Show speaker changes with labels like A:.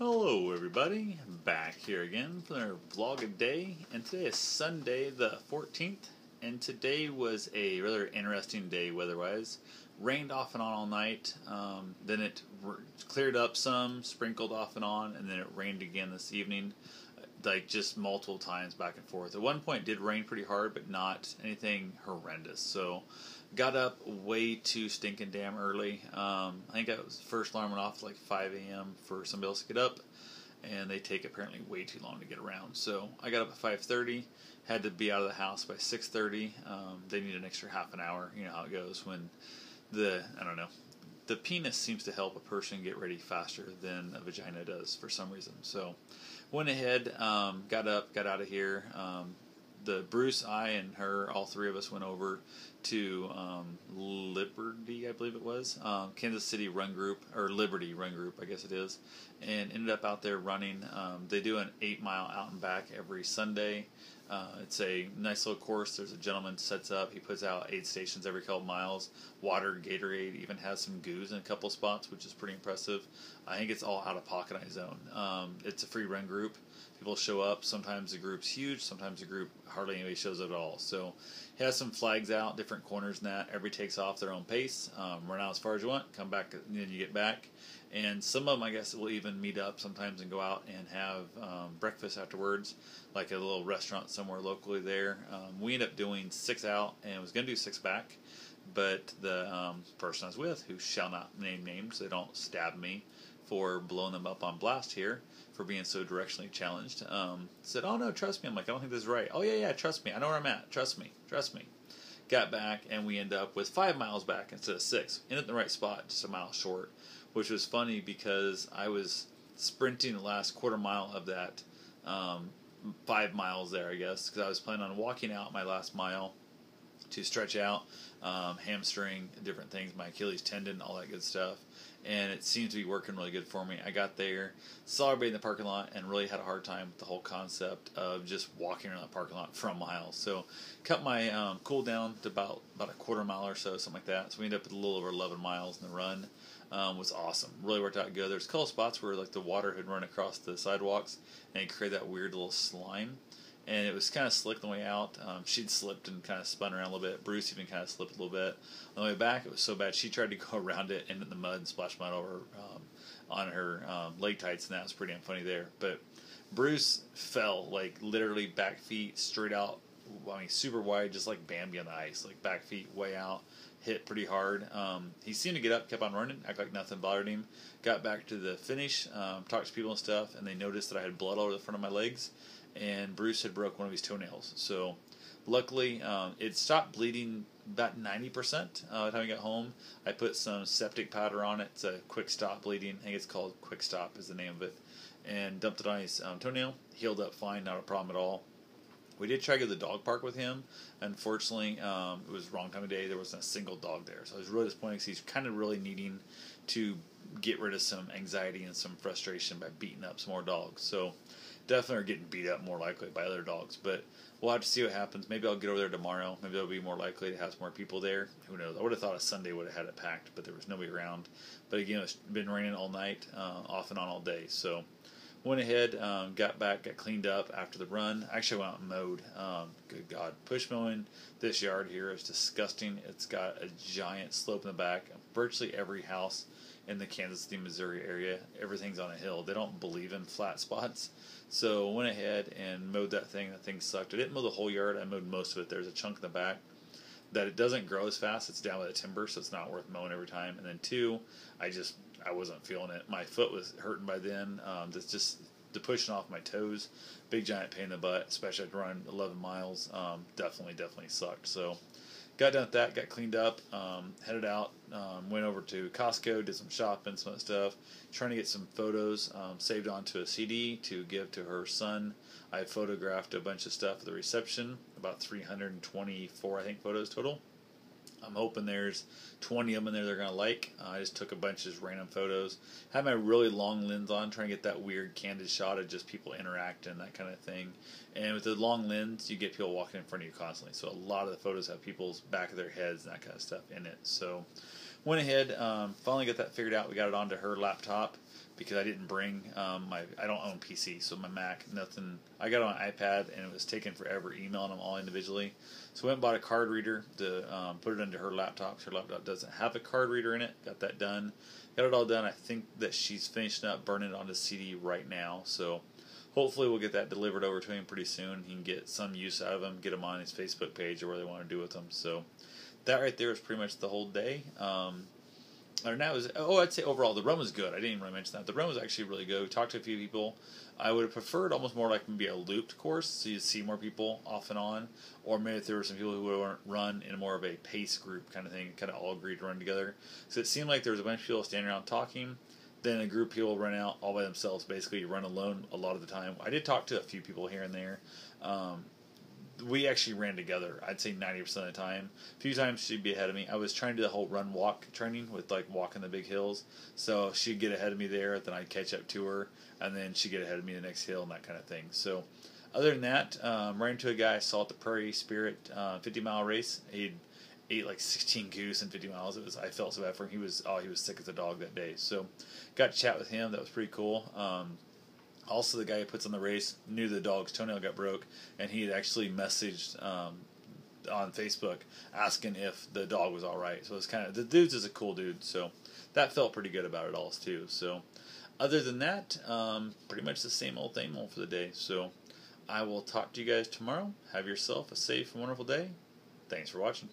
A: Hello everybody, back here again for our vlog a day, and today is Sunday the 14th, and today was a rather interesting day weather-wise. Rained off and on all night, then it cleared up some, sprinkled off and then it rained again this evening, like just multiple times back and forth. At one point it did rain pretty hard, but not anything horrendous, so got up way too stinking damn early. I think the first alarm went off at like 5 a.m. for somebody else to get up, and they take apparently way too long to get around. So I got up at 5:30, had to be out of the house by 6:30. They need an extra half an hour. You know how it goes when the penis seems to help a person get ready faster than a vagina does for some reason. So went ahead, got up, got out of here. Bruce, I, and her, all three of us went over to Liberty, I believe it was, Kansas City Run Group, or Liberty Run Group, I guess it is, and ended up out there running. They do an 8-mile out and back every Sunday. It's a nice little course. There's a gentleman sets up. He puts out aid stations every couple miles. Water, Gatorade, even has some goos in a couple spots, which is pretty impressive. I think it's all out of pocket on his own. It's a free run group. People show up. Sometimes the group's huge. Sometimes the group hardly anybody shows up at all. So he has some flags out, different corners and that. Everybody takes off their own pace. Run out as far as you want. Come back, and then you get back. And some of them, I guess, will even meet up sometimes and go out and have breakfast afterwards, like a little restaurant somewhere locally there. We ended up doing 6 out and was going to do 6 back, but the person I was with, who shall not name names, they don't stab me for blowing them up on blast here for being so directionally challenged, said, "Oh no, trust me." I'm like, "I don't think this is right." "Oh yeah, trust me. I know where I'm at. Trust me. Got back, and we end up with 5 miles back instead of 6. Ended up in the right spot, just a mile short, which was funny because I was sprinting the last quarter mile of that 5 miles there, I guess, because I was planning on walking out my last mile to stretch out, hamstring, different things, my Achilles tendon, all that good stuff. And it seems to be working really good for me. I got there, saw everybody in the parking lot, and really had a hard time with the whole concept of just walking around the parking lot for a mile. So cut my cool down to about a quarter mile or so, something like that. So we ended up with a little over 11 miles in the run. Was awesome. Really worked out good. There's a couple spots where like the water had run across the sidewalks and it created that weird little slime. And it was kind of slick on the way out. She'd slipped and kind of spun around a little bit. Bruce even kind of slipped a little bit. On the way back, it was so bad she tried to go around it and in the mud and splash mud over on her leg tights, and that was pretty unfunny there. But Bruce fell, like literally back feet straight out. I mean, super wide, just like Bambi on the ice, like back feet way out. Hit pretty hard. He seemed to get up, kept on running, act like nothing bothered him. Got back to the finish, talked to people and stuff, and they noticed that I had blood all over the front of my legs, and Bruce had broke one of his toenails. So luckily, it stopped bleeding about 90% by the time I got home. I put some septic powder on it. It's a quick stop bleeding. I think it's called Quick Stop is the name of it. And dumped it on his toenail. Healed up fine, not a problem at all. We did try to go to the dog park with him. Unfortunately, it was the wrong time of day. There wasn't a single dog there. So I was really disappointed because he's kind of really needing to get rid of some anxiety and some frustration by beating up some more dogs. So definitely are getting beat up more likely by other dogs. But we'll have to see what happens. Maybe I'll get over there tomorrow. Maybe I'll be more likely to have some more people there. Who knows? I would have thought a Sunday would have had it packed, but there was nobody around. But again, it's been raining all night, off and on all day. So went ahead, got back, got cleaned up after the run. Actually went out and mowed. Good God. Push mowing this yard here is disgusting. It's got a giant slope in the back. Virtually every house in the Kansas City, Missouri area, everything's on a hill. They don't believe in flat spots. So went ahead and mowed that thing. That thing sucked. I didn't mow the whole yard. I mowed most of it. There's a chunk in the back that it doesn't grow as fast. It's down by the timber, so it's not worth mowing every time. And then 2, I wasn't feeling it. My foot was hurting by then. That's just the pushing off my toes. Big giant pain in the butt, especially after running 11 miles. Definitely sucked. So got done with that, got cleaned up, headed out, went over to Costco, did some shopping, some other stuff, trying to get some photos saved onto a CD to give to her son. I photographed a bunch of stuff at the reception, about 324, I think, photos total. I'm hoping there's 20 of them in there they're going to like. I just took a bunch of just random photos. Had my really long lens on, trying to get that weird candid shot of just people interacting, that kind of thing. And with the long lens, you get people walking in front of you constantly. So a lot of the photos have people's back of their heads and that kind of stuff in it. So went ahead, finally got that figured out. We got it onto her laptop because I didn't bring I don't own PC, so my Mac, nothing. I got it on iPad, and it was taking forever emailing them all individually. So I went and bought a card reader to put it into her laptop. Her laptop doesn't have a card reader in it. Got that done. Got it all done. I think that she's finishing up burning it onto CD right now. So hopefully we'll get that delivered over to him pretty soon. He can get some use out of them, get them on his Facebook page or where they want to do with them. So that right there is pretty much the whole day. Or now I'd say overall the run was good. I didn't even really mention that. The run was actually really good. We talked to a few people. I would have preferred almost more like maybe a looped course, so you'd see more people off and on. Or maybe if there were some people who would run in more of a pace group kind of thing, kind of all agreed to run together. So it seemed like there was a bunch of people standing around talking. Then a group of people run out all by themselves. Basically, you run alone a lot of the time. I did talk to a few people here and there. We actually ran together, I'd say 90% of the time. A few times she'd be ahead of me. I was trying to do the whole run-walk training with, like, walking the big hills. So she'd get ahead of me there, then I'd catch up to her, and then she'd get ahead of me the next hill and that kind of thing. So other than that, ran into a guy I saw at the Prairie Spirit 50-mile race. He'd ate like 16 goose in 50 miles. I felt so bad for him. He was sick as a dog that day. So got to chat with him. That was pretty cool. Also, the guy who puts on the race knew the dog's toenail got broke, and he had actually messaged on Facebook asking if the dog was all right. So it's kind of, the dude's is a cool dude, so that felt pretty good about it all too. So other than that, pretty much the same old for the day. So I will talk to you guys tomorrow. Have yourself a safe and wonderful day. Thanks for watching.